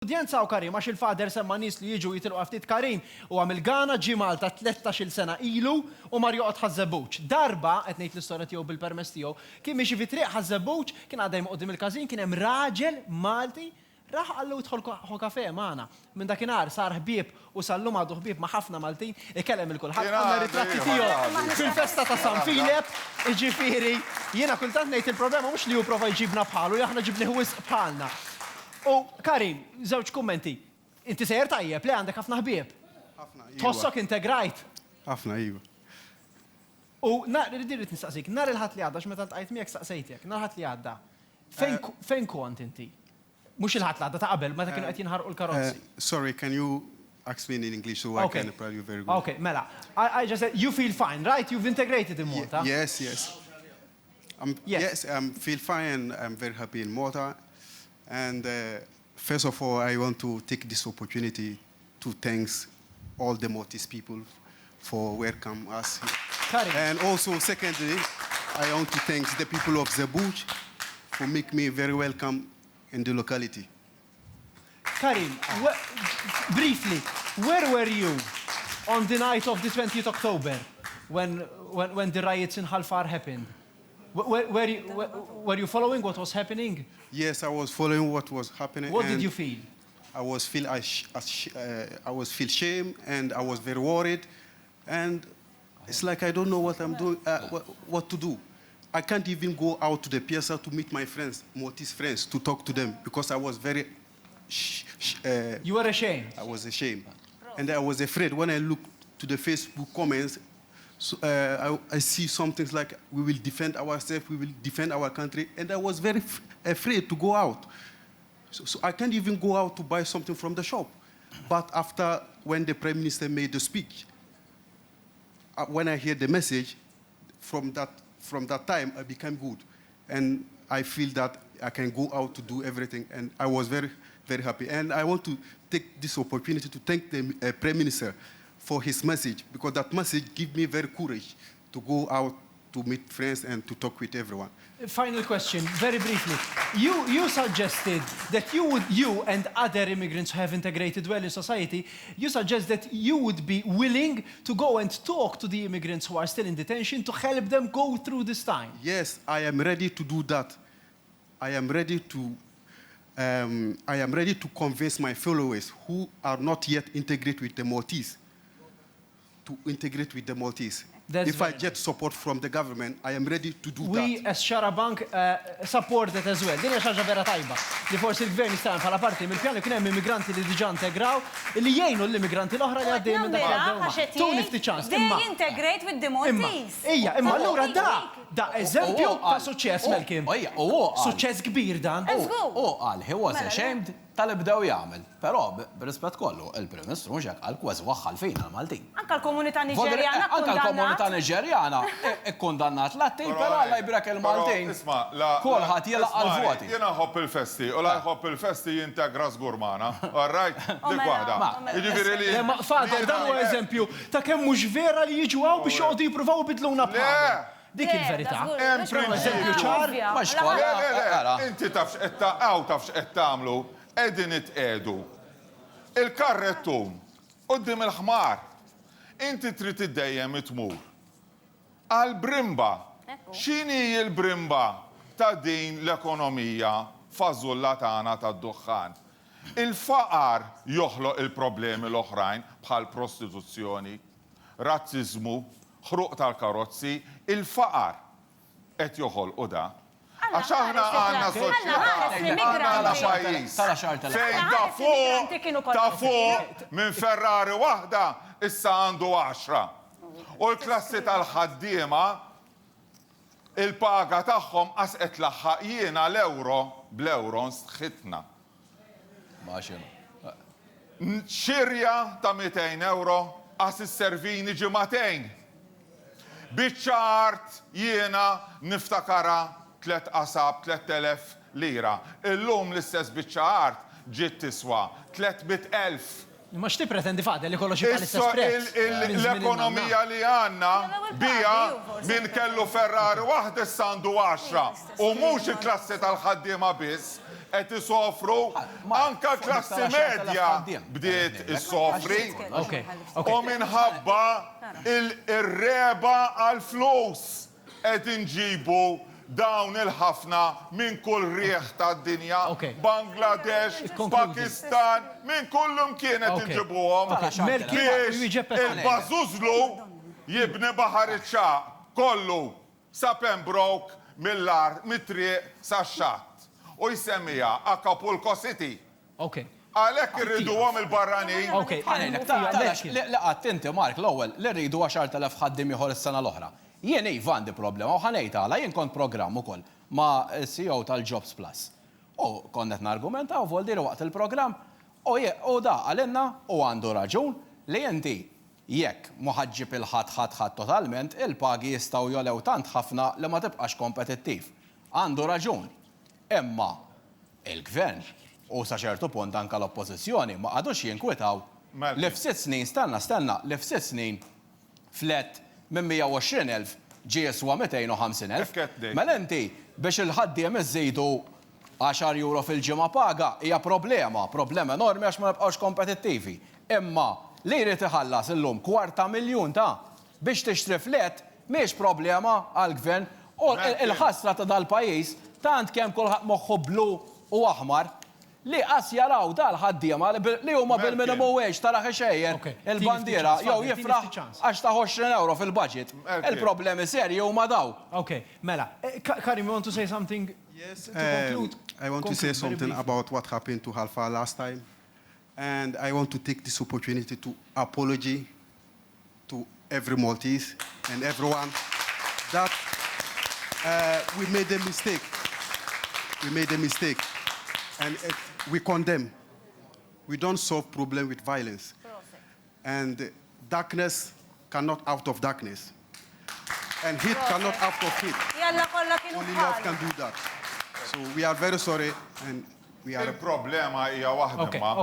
Udjenza u Karim, għax il-fader semma nies li jiġu jitilqu ftit Karim u għamil Ghana ġi Malta 13 sena ilu u mar joqgħod ħażebbuċ. Darba qed ngħid l-istorja tiegħu bil-permess tiegħu, kien mixi fi triq ħażebbuċ, kien għaddejjem qudiem il-każin, kien hemm raġel Malti raħ għallu jidħol kafe magħna. Minn dakinhar sar ħbieb u sallum għadu ħbieb ma' ħafna Maltin, ikellem il-kulħadd għandna ritratti tiegħu fil-festa ta' San Filip, jiġifieri jiena kultant ngħid il-problema mhux li hu prova jġibna bħalu, aħna ġibnieh wisq bħalna. U Karim, żewġ kummenti. Inti sejjer tajjeb li għandek ħafna ħbieb. ħafna. Tossok integrajt. ħafna iva. U rridirrit nistaqsik, nar il-ħadd li għadda x'meta ltqajt miegħek staqsejtek, nar il-ħadd li għadda. Fejn kont inti? Mhux il-ħadd li għadda ta' qabel, meta kienu qed jinħarqu l-karozzi. Sorry, can you explain in English so I can reply you very good? Okay, mela. I just said, you feel fine, right? You've integrated in Malta. Yes. Yes, I feel fine. I'm very happy in Malta. And first of all, I want to take this opportunity to thank all the Maltese people for welcoming us here. Karim. And also, secondly, I want to thank the people of Zebuj for making me very welcome in the locality. Karim, briefly, where were you on the night of the 20th October when the riots in Halfar happened? Were you following what was happening? Yes, I was following what was happening. What did you feel? I was feel shame and I was very worried, and it's like I don't know what I'm doing, what to do. I can't even go out to the piazza to meet my friends, Maltese friends, to talk to them because I was very. You were ashamed. I was ashamed, and I was afraid when I looked to the Facebook comments. So, I see some things like we will defend ourselves, we will defend our country, and I was very afraid to go out. So I can't even go out to buy something from the shop. But after, when the Prime Minister made the speech, when I heard the message, from that time, I became good. And I feel that I can go out to do everything, and I was very, very happy. And I want to take this opportunity to thank the Prime Minister for his message, because that message gave me very courage to go out to meet friends and to talk with everyone. Final question, very briefly. You suggested that you and other immigrants who have integrated well in society, you suggest that you would be willing to go and talk to the immigrants who are still in detention to help them go through this time. Yes, I am ready to do that. I am ready to convince my followers who are not yet integrated with the Maltese to integrate with the Maltese. If I get support from the government, I am ready to do that. We, as Xarabank, support that as well. Din hija xaġa vera tajba. Li forsi l-gvern jistgħin bħala parti mill-pjan li kien hemm immigranti li diġà integraw li jgħinu l-immigranti l-oħra li għaddejjin minn dak Tuni ftit ċans. They integrate with the Maltese. Ija, imma allura da eżempju ta' suċċess Melkim. Suċċess kbir dan. U qal, he was ashamed tal-bdew jagħmel. Però b'rispett kollu, il-Prim Ministru mhux hekk qal kważi waħħal fejn għal-Maltin. Anke l-komunità Niġerjana Anke l-komunità Niġerjana ikkundannat l-atti, però Alla jbrek il-Maltin. Kulħadd jilaq għal-voti. Jiena ħobb il-festi, u la jħobb il-festi jintegra żgur magħna. All right? Dik waħda. Jiġifieri li. Fader, dan huwa eżempju ta' kemm mhux vera li jiġu hawn biex joqgħdu jippruvaw ibidluna bħal. Dik il-verità. Hemm prinċipju ċar. Inti tafx qed taqgħu tafx qed tagħmlu, qegħdin itqiegħdu. Il-karrettum quddiem il-ħmar. Inti trid iddejjem itmur. Għal-brimba. X'inhi l-brimba ta' din l-ekonomija fażulla tagħna tad-duħħan? Il-faqar joħloq il-problemi l-oħrajn bħal prostituzzjoni, razziżmu, ħruq tal-karozzi, il-faqar qed joħolqu da. Għax aħna għandna soċjetà pajjiż fejn ta' fuq minn Ferrari waħda issa għandu 10. U l-klassi tal-ħaddiema il-paga tagħhom qas qed tlaħħaq jiena l-euro bl-euro nstħitna. Xirja ta' 200 euro qas isservini ġimagħtejn. Biċ-ċart jiena niftakara 3 qasab 3,000 lira. Illum l-istess biċ-ċart ġiet tiswa 300,000. Ma x'ti pretendi fadel li kollox jibqa' l-istess prezz? L-ekonomija li għandna bija min kellu Ferrari waħda issa għandu 10 u mhux il-klassi tal-ħaddiema biss qed isofru, anka klassi medja bdiet issofri. U minħabba il-reba għal-flus qed inġibu dawn il-ħafna minn kull rieħ tad-dinja, Bangladesh, Pakistan, minn kullum kienet inġibuhom biex il-Bażużlu jibni baħar iċ-ċaq kollu sa Pembroke mill-ar mit-triq sa xatt u jsemmija Acapulco City. Għalhekk irridu għom il-barranin. Laqat inti, Mark, l-ewwel li rridu 10,000 ħaddim ieħor is-sena l-oħra. Jien għandi problema, u ħanejt għala, jien kont programm ukoll ma' CEO tal-Jobs Plus. U konnet nargumenta u voldiru waqt il-programm, u da għalinna u għandu raġun li inti jekk muħadġib il-ħadd totalment, il-pagi jistaw jolew tant ħafna li ma tibqax kompetittiv. Għandu raġun. Imma il-gvern u sa ċertu punt anka l-oppożizzjoni ma għadux jinkwitaw li f'6 snin, stenna, li f'6 snin flet minn 120,000 ġie jiswa 250,000. Mela inti biex il-ħaddiem iżżidu 10 euro fil-ġimgħa paga hija problema enormi għax ma nibqgħux kompetittivi. Imma li jrid iħallas illum 250,000 ta' biex tixtri flet mhix problema għall-gvern u il-ħasra ta' dal-pajjiż tant kemm kulħadd moħħu blu u aħmar li qas jaraw dal-ħaddiema li huma bil-minimum wage tara xejjer il-bandiera jew jifraħ għax ta' 20 euro fil-budget. Il-problemi serji huma daw. Okay, mela. Karim, you want to say something? Yes, to conclude? I want to say something about what happened to Halfa last time. And I want to take this opportunity to apologize to every Maltese and everyone that we made a mistake. We made a mistake. And we condemn. We don't solve problem with violence. And darkness cannot out of darkness. And heat cannot out of heat. Only love can do that. So we are very sorry and we are... Il-problema hija waħda ma.